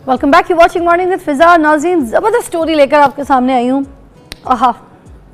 Welcome back, you watching morning with Fiza. नाज़रीन, ज़बरदस्त story लेकर आपके सामने आई हूँ। आहा,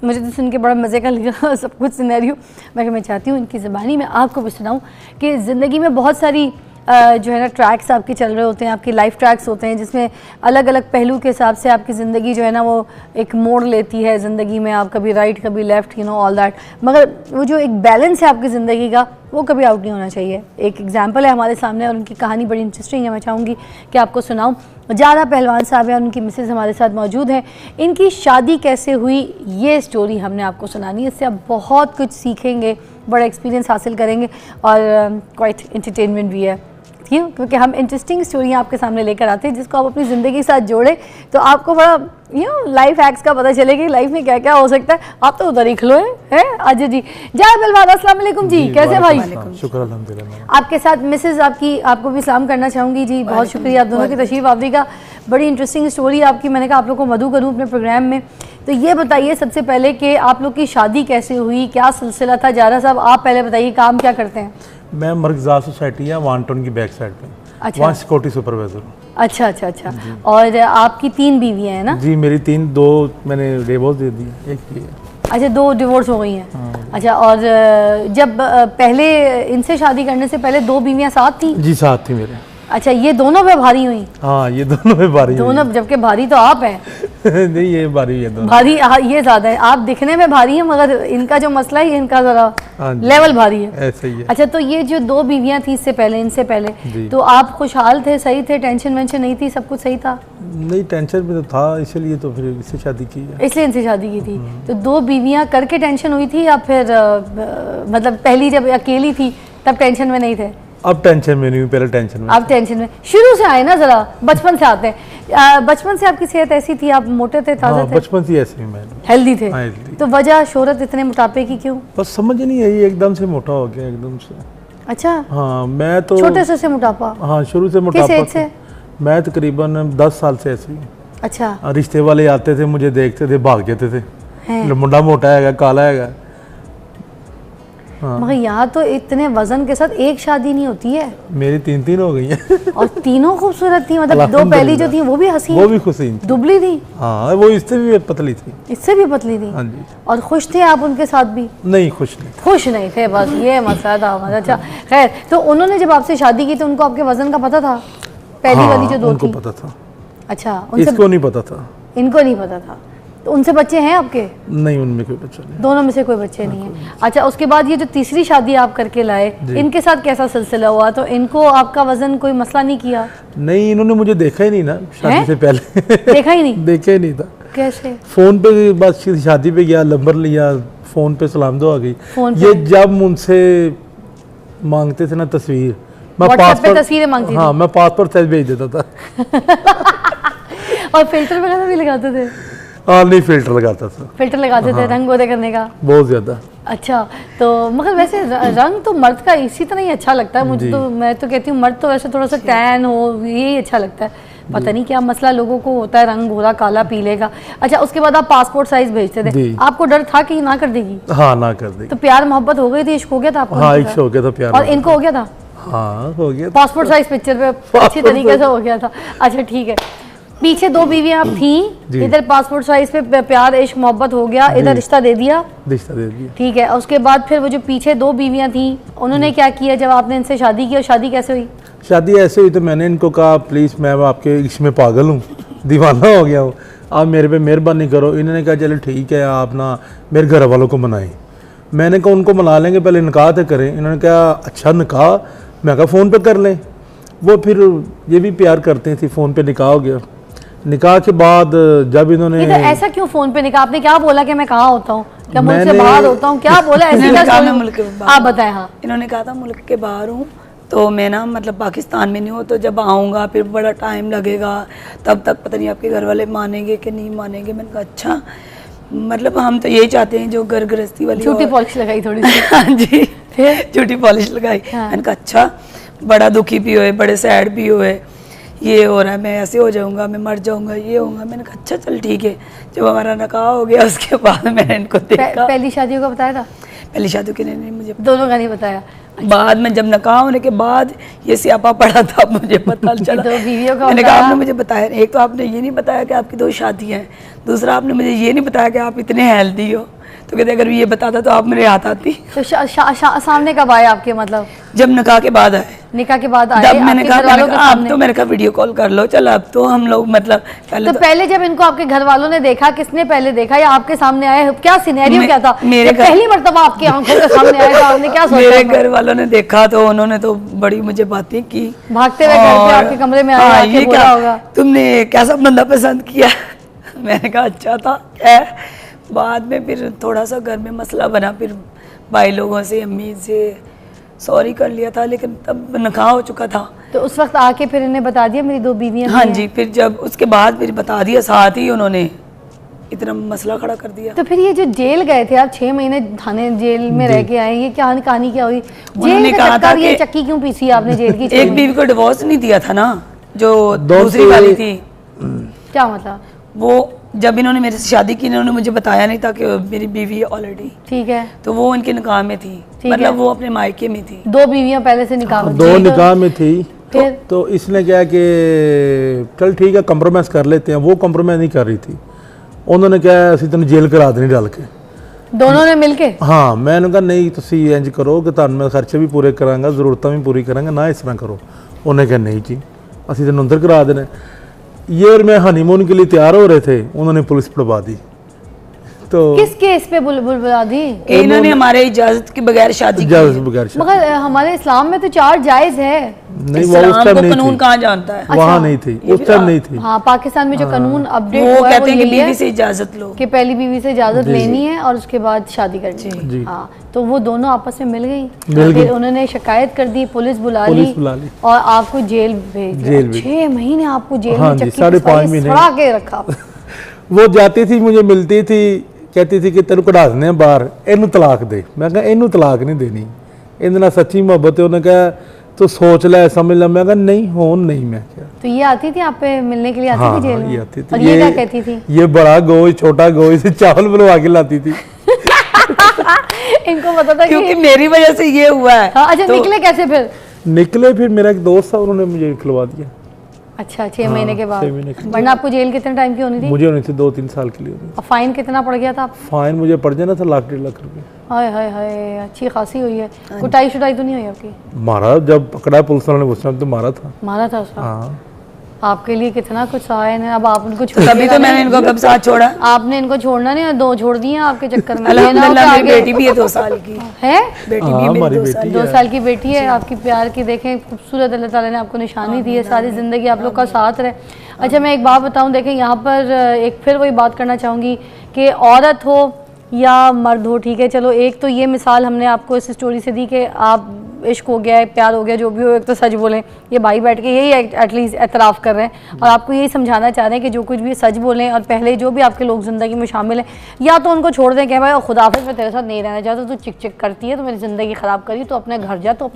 मुझे तो सुन के बड़ा मज़े का लगा सब कुछ सिनेरियो। मैं चाहती हूँ इनकी ज़बानी में आपको भी सुनाऊँ कि ज़िंदगी में बहुत सारी जो है ना ट्रैक्स आपके चल रहे होते हैं, आपकी लाइफ ट्रैक्स होते हैं जिसमें अलग अलग पहलू के हिसाब से आपकी ज़िंदगी जो है ना वो एक मोड़ लेती है ज़िंदगी में। आप कभी राइट कभी left, you know all that, मगर वो जो एक बैलेंस है आपकी ज़िंदगी का वो कभी आउट नहीं होना चाहिए। एक एग्जांपल है हमारे सामने और उनकी कहानी बड़ी इंटरेस्टिंग है, मैं चाहूँगी कि आपको सुनाऊँ। ज़्यादा पहलवान साहब हैं और उनकी मिसेस हमारे साथ मौजूद हैं। इनकी शादी कैसे हुई ये स्टोरी हमने आपको सुनानी है। इससे आप बहुत कुछ सीखेंगे, बड़ा एक्सपीरियंस हासिल करेंगे और क्वाइट एंटरटेनमेंट भी है। क्यों? क्योंकि हम इंटरेस्टिंग स्टोरियाँ आपके सामने लेकर आते हैं जिसको आप अपनी ज़िंदगी के साथ जोड़ें तो आपको बड़ा लाइफ हैक्स का पता चलेगा लाइफ में क्या क्या हो सकता है। आप तो उधर ही खलो है अजय जी। जय पहलवान, अस्सलाम वालेकुम जी, कैसे भाई? शुक्र अल्हम्दुलिल्लाह। आपके साथ मिसेस आपको भी सलाम करना चाहूँगी जी। बहुत शुक्रिया आप दोनों की तशरीफ़ आवरी का। बड़ी इंटरेस्टिंग स्टोरी आपकी, मैंने कहा आप लोग को मदू करूँ अपने प्रोग्राम में। तो ये बताइए सबसे पहले कि आप लोग की शादी कैसे हुई, क्या सिलसिला था? जारा साहब आप पहले बताइए, काम क्या करते हैं? मैं मरकज़ा सोसाइटी है वानटन की बैक साइड पे। अच्छा, वहाँ सिक्योरिटी सुपरवाइजर हूँ। अच्छा। और आपकी 3 बीवियाँ हैं ना? जी मेरी 3, 2 मैंने डिवोर्स दे दी, एक ही है। अच्छा, 2 डिवोर्स हो गई हैं। हाँ। अच्छा, और जब पहले इनसे शादी करने से पहले 2 बीवियाँ साथ थी? जी साथ थी मेरे। अच्छा, ये दोनों पे भारी हुई? हाँ ये दोनों में भारी दोनों, जबकि भारी तो आप हैं। नहीं ये भारी है दोनों। भारी ये ज़्यादा है, आप दिखने में भारी हैं मगर इनका जो मसला है इनका ज़रा लेवल भारी है। ऐसा ही है। अच्छा, तो ये जो 2 बीवियाँ थी इससे पहले, इनसे पहले, तो आप खुशहाल थे, सही थे, टेंशन वेंशन नहीं थी, सब कुछ सही था? नहीं टेंशन में तो था, इसलिए तो फिर इससे शादी की है। इसलिए इनसे शादी की थी। तो 2 बीवियाँ करके टेंशन हुई थी या फिर मतलब पहली जब अकेली थी तब टेंशन में नहीं थे? अब टेंशन में नहीं हूँ, पहले टेंशन में। आप टेंशन में शुरू से आए ना, जरा बचपन से आते हैं। बचपन से आपकी सेहत ऐसी थी, आप मोटे थे, ताज़ा थे? बचपन से ऐसे ही मैं हेल्दी थे। healthy। तो वजह शोहरत इतने मोटापे की क्यों? बस समझ नहीं आई, एकदम से मोटा हो गया एकदम से। अच्छा, हाँ मैं तो छोटे से मोटापा? हाँ शुरू से मोटापा। किस एज से? मैं तकरीबन 10 साल से ऐसे ही। अच्छा, रिश्ते वाले आते थे, मुझे देखते थे, भाग जाते थे, हैं। मुंडा मोटा है, काला है। हाँ। मगर यहाँ तो इतने वजन के साथ एक शादी नहीं होती है। मेरी 3 हो गई हैं। और तीनों खूबसूरत थी, मतलब 2 पहली जो थी वो भी हसीन, वो भी खुशी थी, दुबली थी। हाँ वो इससे भी पतली थी। इससे भी पतली थी? हाँ जी। और खुश थे आप उनके साथ भी? नहीं खुश नहीं। खुश नहीं थे, बस ये मसला था। अच्छा खैर, तो उन्होंने जब आपसे शादी की तो उनको आपके वजन का पता था? पहली वाली जो 2 उनको थी? पता था। अच्छा, इसको नहीं पता था। इनको नहीं पता था। तो उनसे बच्चे हैं आपके? नहीं उनमें कोई बच्चा नहीं। दोनों में से कोई बच्चे नहीं है। अच्छा, उसके बाद ये जो तीसरी शादी आप करके लाए, इनके साथ कैसा सिलसिला हुआ? तो इनको आपका वजन कोई मसला नहीं किया? नहीं इन्होंने मुझे देखा ही नहीं ना शादी से पहले। देखा ही नहीं? देखा ही नहीं था। कैसे? फोन पे बस शादी पे गया, नंबर लिया, फोन पे सलाम दुआ आ गई। ये जब मुझसे मांगते थे ना तस्वीर, मैं पासपोर्ट तस्वीरें मांगती थी? हाँ मैं पासपोर्ट साइज भेज देता था। और फिल्टर वगैरह भी लगाते थे? हाँ नहीं फिल्टर लगाता था। फिल्टर लगाते थे रंग गोरे करने का? बहुत ज्यादा। अच्छा, तो मगर वैसे रंग तो मर्द का इसी तरह ही अच्छा लगता है मुझे। तो मैं तो कहती हूँ मर्द तो वैसे थोड़ा सा टैन हो, यही अच्छा लगता है। पता नहीं क्या मसला लोगों को होता है रंग गोरा काला पीले का। अच्छा, उसके बाद आप पासपोर्ट साइज भेजते थे, आपको डर था कि ना कर देगी? हाँ ना कर देगी। तो प्यार मोहब्बत हो गई थी, इश्क हो गया था आपको? हाँ इश्क हो गया था, प्यार। और इनको हो गया था? हाँ हो गया। पासपोर्ट साइज पिक्चर पे अच्छी तरीके से हो गया था। अच्छा ठीक है, पीछे 2 बीवियां थी, इधर पासपोर्ट साइज पे प्यार इश्क मोहब्बत हो गया, इधर रिश्ता दे दिया? रिश्ता दे दिया। ठीक है, उसके बाद फिर वो जो पीछे 2 बीवियां थी उन्होंने क्या किया जब आपने इनसे शादी की? और शादी कैसे हुई? शादी ऐसे हुई तो मैंने इनको कहा प्लीज़ मैं आपके इश्क में पागल हूँ, दीवाना हो गया हूँ, आप मेरे पे मेहरबानी करो। इन्होंने कहा चलो ठीक है, आप ना मेरे घर वालों को मनाएं। मैंने कहा उनको मना लेंगे, पहले निकाह तो करें। इन्होंने कहा अच्छा निकाह? मैं कहा फ़ोन पे कर लें। वो फिर ये भी प्यार करते थे, फ़ोन पे निकाह हो गया। निकाह के बाद जब इन्होंने तो ऐसा क्यों फ़ोन पे निकाह? आपने क्या बोला कि मैं कहाँ होता हूँ, क्या मुल्क से बाहर होता हूँ, क्या बोला? आप बताएं। हाँ इन्होंने कहा था मुल्क के बाहर हूँ, तो मैं ना मतलब पाकिस्तान में नहीं हूँ, तो जब आऊँगा फिर बड़ा टाइम लगेगा, तब तक पता नहीं आपके घर वाले मानेंगे कि नहीं मानेंगे। मैंने कहा अच्छा, मतलब हम तो यही चाहते हैं जो घर गृहस्थी वाली। झूठी पॉलिश लगाई थोड़ी सी? हाँ जी, झूठी पॉलिश लगाई। मैंने कहा अच्छा, बड़ा दुखी भी हुए, बड़े सैड भी हुए, ये हो रहा है, मैं ऐसे हो जाऊंगा, मैं मर जाऊंगा, ये होगा। मैंने कहा अच्छा चल ठीक है। जब हमारा निकाह हो गया उसके बाद मैंने इनको देखा। पहली शादियों का बताया था? पहली शादी के नहीं मुझे दोनों का नहीं बताया? बाद में जब निकाह होने के बाद ये स्यापा पड़ा था, मुझे पता चला। तो बीवियों का मैंने कहा आपने मुझे बताया, एक तो आपने ये नहीं बताया कि आपकी 2 शादियाँ हैं, दूसरा आपने मुझे ये नहीं बताया कि आप इतने हेल्दी हो। तो कहते अगर ये बताता तो आप मेरे हाथ आती। तो सामने कब आए आपके, मतलब जब निकाह के बाद आए। निकाह के बाद आए? जब मैंने आपके कहा घरवालों के आप सामने? तो मैंने कहा वीडियो कॉल कर लो, चल अब तो हम लोग मतलब तो पहले जब इनको आपके घर वालों ने देखा, किसने पहले देखा या आपके सामने आए, क्या सिनेरियो क्या था? मेरे पहली मर्तबा आपकी आंखों के सामने आया तो आपने क्या सोचा? मेरे घर वालों ने देखा तो उन्होंने तो बड़ी मुझे बातें की, भागते हुए घर पे आपके कमरे में आए, ये बोला होगा तुमने कैसा बंदा पसंद किया। मैंने कहा अच्छा था। बाद में फिर थोड़ा सा घर में मसला बना, फिर भाई लोगों से, अम्मी से सॉरी कर लिया था, लेकिन तब निकाह हो चुका था। तो उस वक्त आके फिर इन्हें बता दिया मेरी 2 बीवियां? हाँ जी, फिर जब उसके बाद फिर बता दिया, साथ ही उन्होंने इतना मसला खड़ा कर दिया। तो फिर ये जो जेल गए थे आप, 6 महीने थाने जेल में रह के आए, ये क्या कहानी क्या हुई? जेल का चक्कर, ये चक्की क्यों पीसी आपने जेल की? एक बीवी को डिवोर्स नहीं दिया था ना, जो दूसरी वाली थी। क्या मतलब? वो जब इन्होंने मेरे से शादी की, इन्होंने मुझे बताया नहीं था कि मेरी बीवी ऑलरेडी, ठीक है, तो वो इनके निकाह में थी, मतलब वो अपने मायके में थी। 2 बीवियां पहले से निकाह में? 2 निकाह में थी। फिर तो इसने क्या कि चल ठीक है कंप्रोमाइज़ कर लेते हैं, वो कंप्रोमाइज़ नहीं कर रही थी। उन्होंने क्या असं तेन जेल करा देनी डाल के, दोनों ने मिलके? हाँ, मैंने कहा नहीं तुसी इंज करो कि तुहानू मैं खर्चे भी पूरे करांगा, जरूरतां भी पूरी करांगा, ना इस तरह करो। उन्हें कहा नहीं जी असं तेन अंदर करा देना। ये और मैं हनीमून के लिए तैयार हो रहे थे, उन्होंने पुलिस पकड़वा दी। तो किस केस पे बुलबुला दी? इन्होंने हमारे इजाजत के बगैर शादी की है। बगैर शादी। मगर हमारे इस्लाम में तो 4 जायज है। नहीं, वो उस इस्लाम टाइम को नहीं कानून थी, कहाँ जानता है? वहाँ नहीं थी, उस टाइम नहीं थी। हाँ, पाकिस्तान में जो कानून अपडेट वो हुआ है कहते हैं कि यही है बीवी से इजाजत लो, कि पहली बीवी से इजाजत लेनी है और उसके बाद शादी करनी है। हाँ, तो वो दोनों आपस में मिल गई, फिर उन्होंने शिकायत कर दी, पुलिस बुला ली और आपको जेल भेज दिया। 6 महीने आपको जेल में चक्की 5.5 महीने सड़ा के रखा। वो जाती थी, मुझे मिलती थी, कहती थी कि तेन कढ़ा देने बाहर, इनू तलाक दे। मैं कहा इनू तलाक नहीं देनी, इन्हें सच्ची मोहब्बत है। उन्हें कहा तो सोच ले, समझ ले। मैं कहा नहीं होन नहीं। मैं क्या, तो ये आती थी आप पे मिलने के लिए? आती थी जेल में? ये आती थी। और ये क्या कहती थी? ये बड़ा गोई छोटा गोई से चावल बनवा के लाती थी। इनको पता था क्योंकि मेरी वजह से ये हुआ है। हाँ, अच्छा, निकले कैसे फिर? निकले फिर मेरा एक दोस्त था, उन्होंने मुझे निकलवा दिया। अच्छा, 6 महीने के बाद? 6 महीने के बाद। वरना आपको जेल कितने टाइम की होनी थी? मुझे होनी थी 2-3 साल के लिए। और फाइन कितना पड़ गया था? फाइन मुझे पड़ जाना था 1.5 लाख रुपए। हाय हाय हाय, अच्छी खासी हुई है। कुटाई शुटाई तो नहीं हुई आपकी? मारा, जब पकड़ा पुलिस वालों ने उस टाइम तो मारा था। मारा था उसका? हाँ, आपके लिए कितना कुछ सहाय है। अब आप उनको तभी तो मैंने इनको कब साथ छोड़ा। आपने इनको छोड़ना नहीं, 2 छोड़ दिए आपके चक्कर में। अल्हम्दुलिल्लाह, मेरी बेटी भी है 2 साल की है। बेटी भी मेरी 2 साल 2 साल की बेटी है आपकी, प्यार की। देखें खूबसूरत अल्लाह ताला ने आपको निशानी दी है, सारी ज़िंदगी आप लोग का साथ रहे। अच्छा, मैं एक बात बताऊं, देखें यहाँ पर एक फिर वही बात करना चाहूँगी कि औरत हो या मर्द हो, ठीक है, चलो एक तो ये मिसाल हमने आपको इस स्टोरी से दी कि आप इश्क हो गया है, प्यार हो गया, जो भी हो, एक तो सच बोलें। ये भाई बैठ के यही एटलीस्ट एतराफ़ कर रहे हैं और आपको यही समझाना चाह रहे हैं कि जो कुछ भी सच बोलें और पहले जो भी आपके लोग ज़िंदगी में शामिल हैं, या तो उनको छोड़ दें कि भाई खुदाफिज़ मैं तेरे साथ नहीं रहना चाहता, तू चिक चिक करती है, तो मेरी ज़िंदगी ख़राब करी, तो अपने घर जा, तो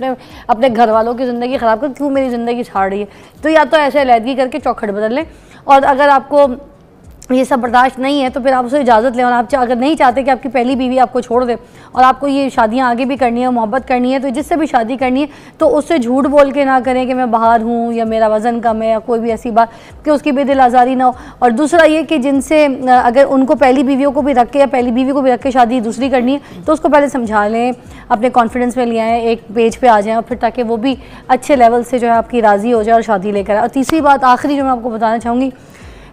अपने घर वालों की ज़िंदगी ख़राब कर, क्यों मेरी ज़िंदगी छाड़ रही है। तो या तो ऐसे अलहदगी करके चौखट बदल लें, और अगर आपको ये सब बर्दाश्त नहीं है तो फिर आप उससे इजाज़त लें। और आप अगर नहीं चाहते कि आपकी पहली बीवी आपको छोड़ दे और आपको ये शादियां आगे भी करनी है, मोहब्बत करनी है, तो जिससे भी शादी करनी है तो उससे झूठ बोल के ना करें कि मैं बाहर हूँ या मेरा वज़न कम है या कोई भी ऐसी बात कि उसकी भी दिल आज़ारी ना हो। और दूसरा ये कि जिनसे अगर उनको पहली बीवियों को भी रख के या पहली बीवी को भी रख के शादी दूसरी करनी है तो उसको पहले समझा लें, अपने कॉन्फिडेंस में ले आएँ, एक पेज पर आ जाएँ, और फिर ताकि वो भी अच्छे लेवल से जो है आपकी राज़ी हो जाए और शादी लेकर आए। और तीसरी बात आखिरी जो मैं आपको बताना चाहूँगी,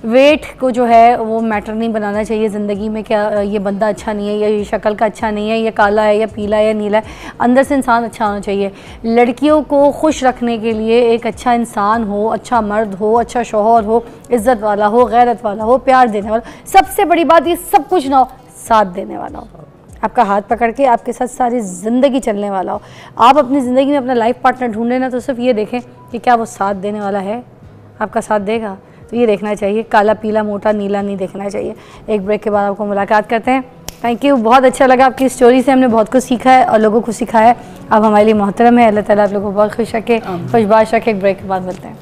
वेट को जो है वो मैटर नहीं बनाना चाहिए ज़िंदगी में। क्या ये बंदा अच्छा नहीं है, या ये शक्ल का अच्छा नहीं है, ये काला है या पीला है या नीला है, अंदर से इंसान अच्छा होना चाहिए। लड़कियों को खुश रखने के लिए एक अच्छा इंसान हो, अच्छा मर्द हो, अच्छा शौहर हो, इज़्ज़त वाला हो, गैरत वाला हो, प्यार देने वाला, सबसे बड़ी बात ये सब कुछ ना हो, साथ देने वाला हो, आपका हाथ पकड़ के आपके साथ सारी ज़िंदगी चलने वाला हो। आप अपनी ज़िंदगी में अपना लाइफ पार्टनर ढूंढें ना, तो सिर्फ ये देखें कि क्या वो साथ देने वाला है, आपका साथ देगा, तो ये देखना चाहिए। काला पीला मोटा नीला नहीं देखना चाहिए। एक ब्रेक के बाद आपको मुलाकात करते हैं। थैंक यू, बहुत अच्छा लगा आपकी स्टोरी से, हमने बहुत कुछ सीखा है और लोगों को सिखाया है। अब हमारे लिए मोहतरम है। अल्लाह ताला आप लोगों को बहुत खुश रखे, खुशबाश रखे। एक ब्रेक के बाद मिलते हैं।